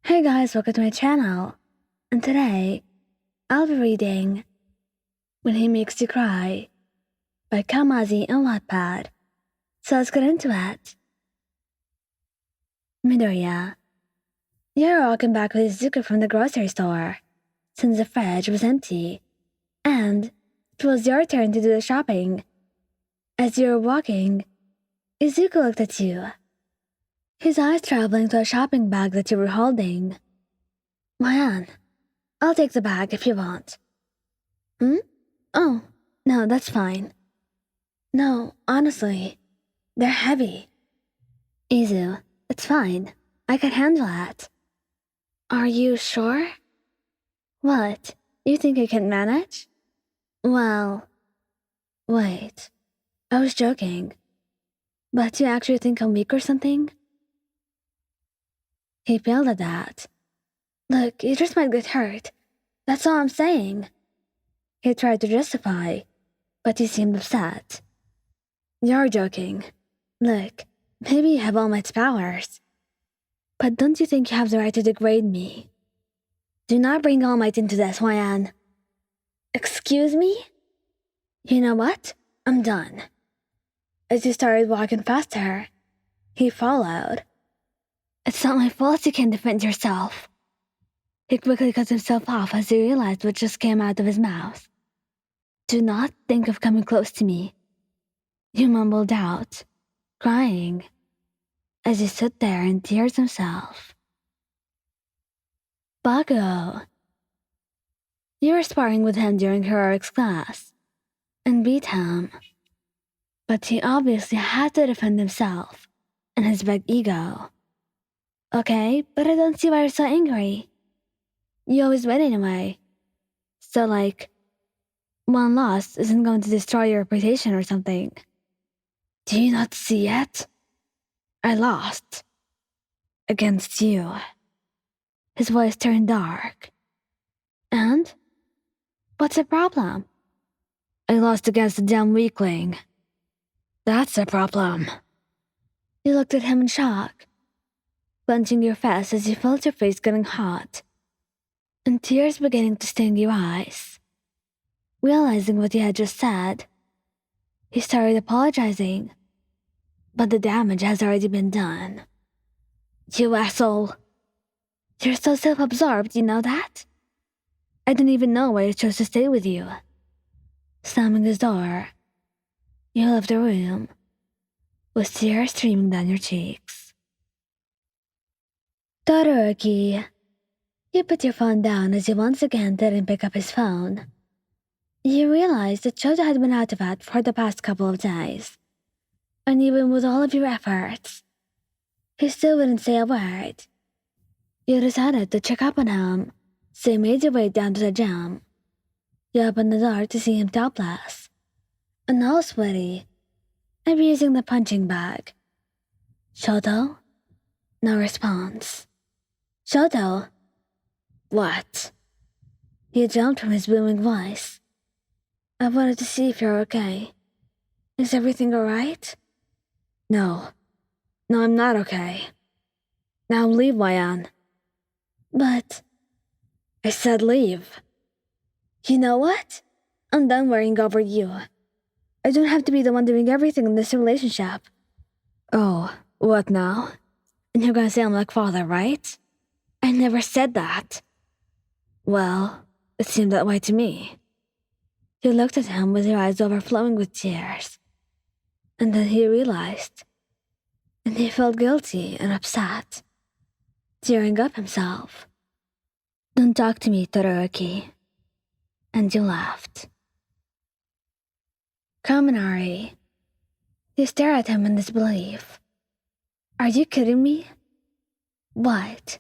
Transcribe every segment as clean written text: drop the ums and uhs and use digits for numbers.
Hey guys, welcome to my channel. And today, I'll be reading When He Makes You Cry by Kamazi and Wattpad. So let's get into it. Midoriya. You're walking back with Izuku from the grocery store, since the fridge was empty, and it was your turn to do the shopping. As you were walking, Izuku looked at you, his eyes traveling to a shopping bag that you were holding. Man, I'll take the bag if you want. Oh, no, that's fine. No, honestly, they're heavy. Izu, it's fine. I can handle it. Are you sure? What? You think I can manage? Well, wait. I was joking. But you actually think I'm weak or something? He failed at that. Look, you just might get hurt. That's all I'm saying. He tried to justify, but he seemed upset. You're joking. Look, maybe you have All Might's powers. But don't you think you have the right to degrade me? Do not bring All Might into this, Hwayan. Excuse me? You know what? I'm done. As you started walking faster, he followed. It's not my fault you can't defend yourself. He quickly cut himself off as he realized what just came out of his mouth. Do not think of coming close to me. He mumbled out, crying, as he stood there in tears himself. Bakugou. You were sparring with him during heroics class, and beat him. But he obviously had to defend himself and his big ego. Okay, but I don't see why you're so angry. You always win anyway. So one loss isn't going to destroy your reputation or something. Do you not see it? I lost. Against you. His voice turned dark. And? What's the problem? I lost against a damn weakling. That's the problem. You looked at him in shock, clenching your fist as you felt your face getting hot, and tears beginning to sting your eyes. Realizing what he had just said, he started apologizing, but the damage has already been done. You asshole. You're so self-absorbed, you know that? I didn't even know why I chose to stay with you. Slamming his door, you left the room, with tears streaming down your cheeks. Todoroki. You put your phone down as you once again didn't pick up his phone. You realized that Shouto had been out of it for the past couple of days. And even with all of your efforts, he still wouldn't say a word. You decided to check up on him, so you made your way down to the gym. You opened the door to see him topless, and all sweaty, and using the punching bag. Shouto? No response. Shouto? What? He jumped from his booming voice. I wanted to see if you're okay. Is everything alright? No, I'm not okay. Now leave, Hwayan. But... I said leave. You know what? I'm done worrying over you. I don't have to be the one doing everything in this relationship. Oh, what now? And you're gonna say I'm like father, right? I never said that. Well, it seemed that way to me. You looked at him with your eyes overflowing with tears. And then he realized. And he felt guilty and upset, tearing up himself. Don't talk to me, Todoroki. And you laughed. Kaminari. You stare at him in disbelief. Are you kidding me? What?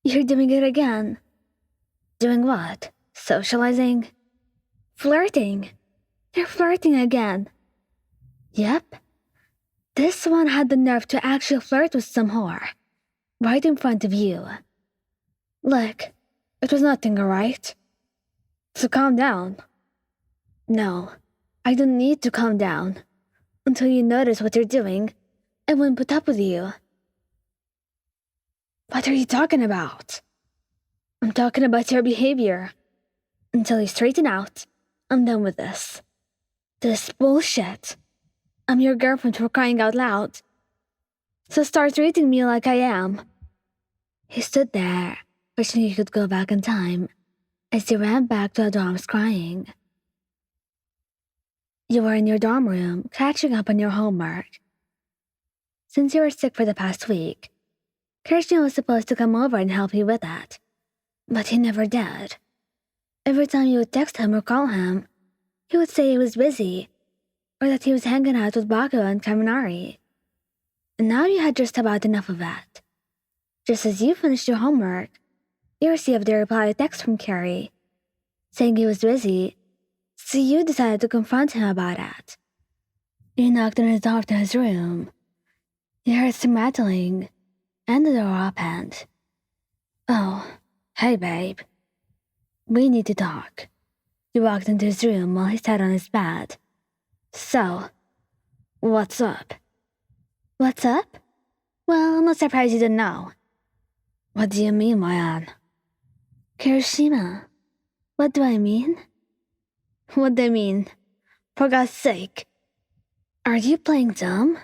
You're doing it again. Doing what? Socializing? Flirting. You're flirting again. Yep. This one had the nerve to actually flirt with some whore. Right in front of you. Look, it was nothing, alright? So calm down. No, I don't need to calm down. Until you notice what you're doing, I won't put up with you. What are you talking about? I'm talking about your behavior. Until you straighten out, I'm done with this. This bullshit. I'm your girlfriend for crying out loud. So start treating me like I am. He stood there, wishing he could go back in time, as he ran back to the dorms crying. You were in your dorm room, catching up on your homework. Since you were sick for the past week, Kirishima was supposed to come over and help you with that. But he never did. Every time you would text him or call him, he would say he was busy, or that he was hanging out with Bakugou and Kaminari. And now you had just about enough of that. Just as you finished your homework, you received a reply text from Kiri, saying he was busy, so you decided to confront him about it. You knocked on his door to his room. You heard some rattling, and the door opened. Oh, hey babe. We need to talk. You walked into his room while he sat on his bed. So, what's up? What's up? Well, I'm not surprised you didn't know. What do you mean, Mayan? Kirishima, what do I mean? What do I mean? For God's sake. Are you playing dumb?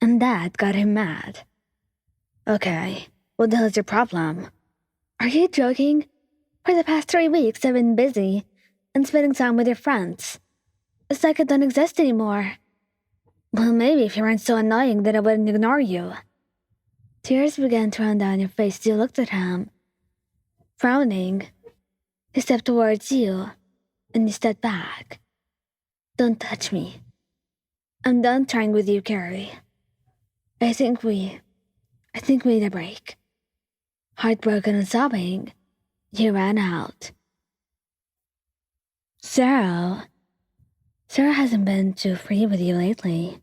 And that got him mad. Okay, what the hell is your problem? Are you joking? For the past 3 weeks I've been busy and spending time with your friends. It's like I don't exist anymore. Well, maybe if you weren't so annoying then I wouldn't ignore you. Tears began to run down your face as you looked at him. Frowning, he stepped towards you, and you stepped back. Don't touch me. I'm done trying with you, Carrie. I think we need a break. Heartbroken and sobbing, you ran out. Sero hasn't been too free with you lately.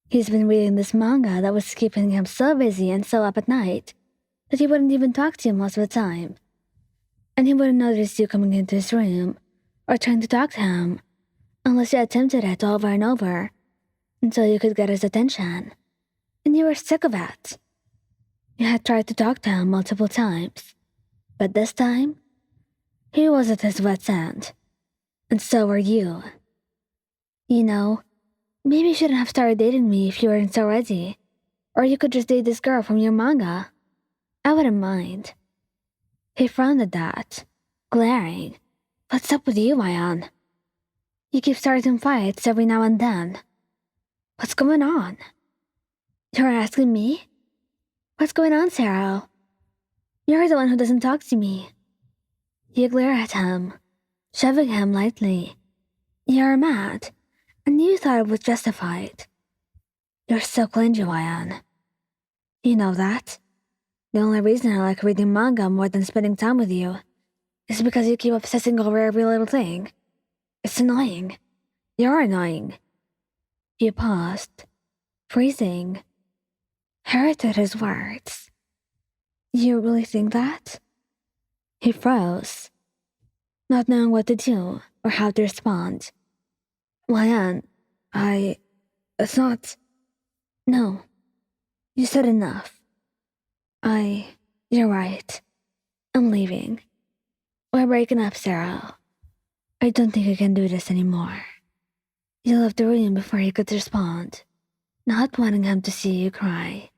He's been reading this manga that was keeping him so busy and so up at night that he wouldn't even talk to you most of the time. And he wouldn't notice you coming into his room or trying to talk to him unless you attempted it over and over until you could get his attention. And you were sick of it. You had tried to talk to him multiple times, but this time, he was at his wet's end. And so were you. You know, maybe you shouldn't have started dating me if you weren't so ready. Or you could just date this girl from your manga. I wouldn't mind. He frowned at that, glaring. What's up with you, Mayan? You keep starting fights every now and then. What's going on? You're asking me? What's going on, Sero? You're the one who doesn't talk to me. You glare at him, shoving him lightly. You're mad, and you thought it was justified. You're so clingy, Mayan. You know that? The only reason I like reading manga more than spending time with you is because you keep obsessing over every little thing. It's annoying. You're annoying. You paused, freezing. Hurt at his words. You really think that? He froze, not knowing what to do or how to respond. Mayan, it's not... No, you said enough. You're right. I'm leaving. We're breaking up, Sero. I don't think I can do this anymore. You left the room before he could respond, not wanting him to see you cry.